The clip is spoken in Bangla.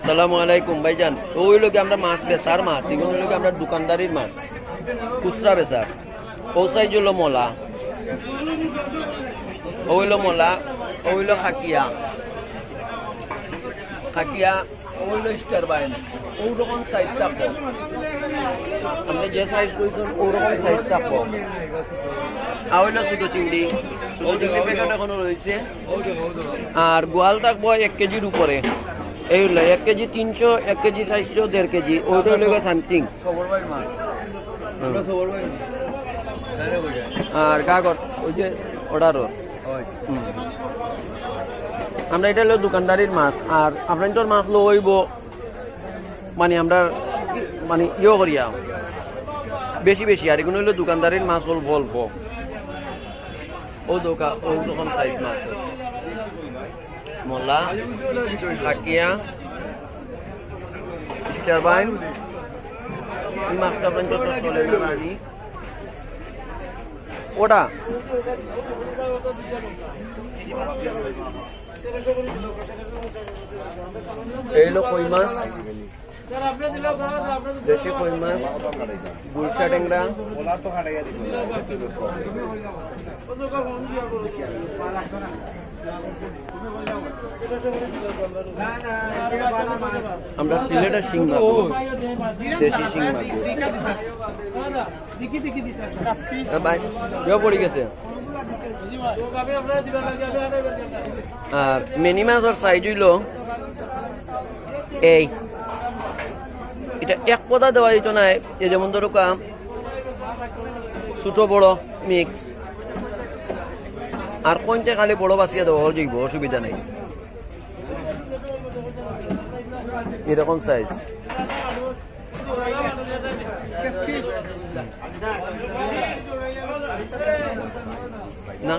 আসসালামু আলাইকুম ভাইজান। তো ওই লোকে আমরা মাছ বেচার মাছ, এগুলো লোকে আমরা দোকানদারির মাছ খুচরা বেচার। পৌঁছাই জল মলা, ওইলো মলা, ওইলো খাকিয়া, খাকিয়া ওইলো স্টার বাইন, ওরকম সাইজ থাকো। আপনি যে সাইজ কইছেন ওরকম সাইজ থাকো। আর ওইলো ছোটো চিংড়ি, ছোটো চিংড়ি প্যাকেট এখনো রয়েছে। আর গোয়াল থাকবো 1 কেজির উপরে। এই হলো 1 কেজি 300, 1 কেজি 400, 1.5 কেজি, ওইটা হলো সামথিং। আর কাগজ ওই যে অর্ডারও আমরা এটা হলো দোকানদারির মাছ। আর আপনার তোর মাছ লো হইব মানে আমরা মানে ইয়ে করিয়া বেশি বেশি। আর এগুলো হলো দোকানদারির মাছ অল্প অল্প। ও দোকান ও রকম সাইজ মাছ মলা, কাকিয়া, স্টার বাইন। এই মাছটা আপনার তো চলে না রানি ওটা এই হলো কই মাছ, দেশি কই মাছ, গুলশা ট্যাংরা, আমরা সিলেটের শিং মাছ, দেশি শিং মাছ পড়ে গেছে। আর মিনি মাছের সাইজ হইল এই, এটা এক পদা দেওয়া যেত না। এই যেমন ধরো ছোট বড় মিক্স, আর কোনটা খালি বড় বাঁচিয়ে দেওয়া যাইব, অসুবিধা নেই। এরকম সাইজ না।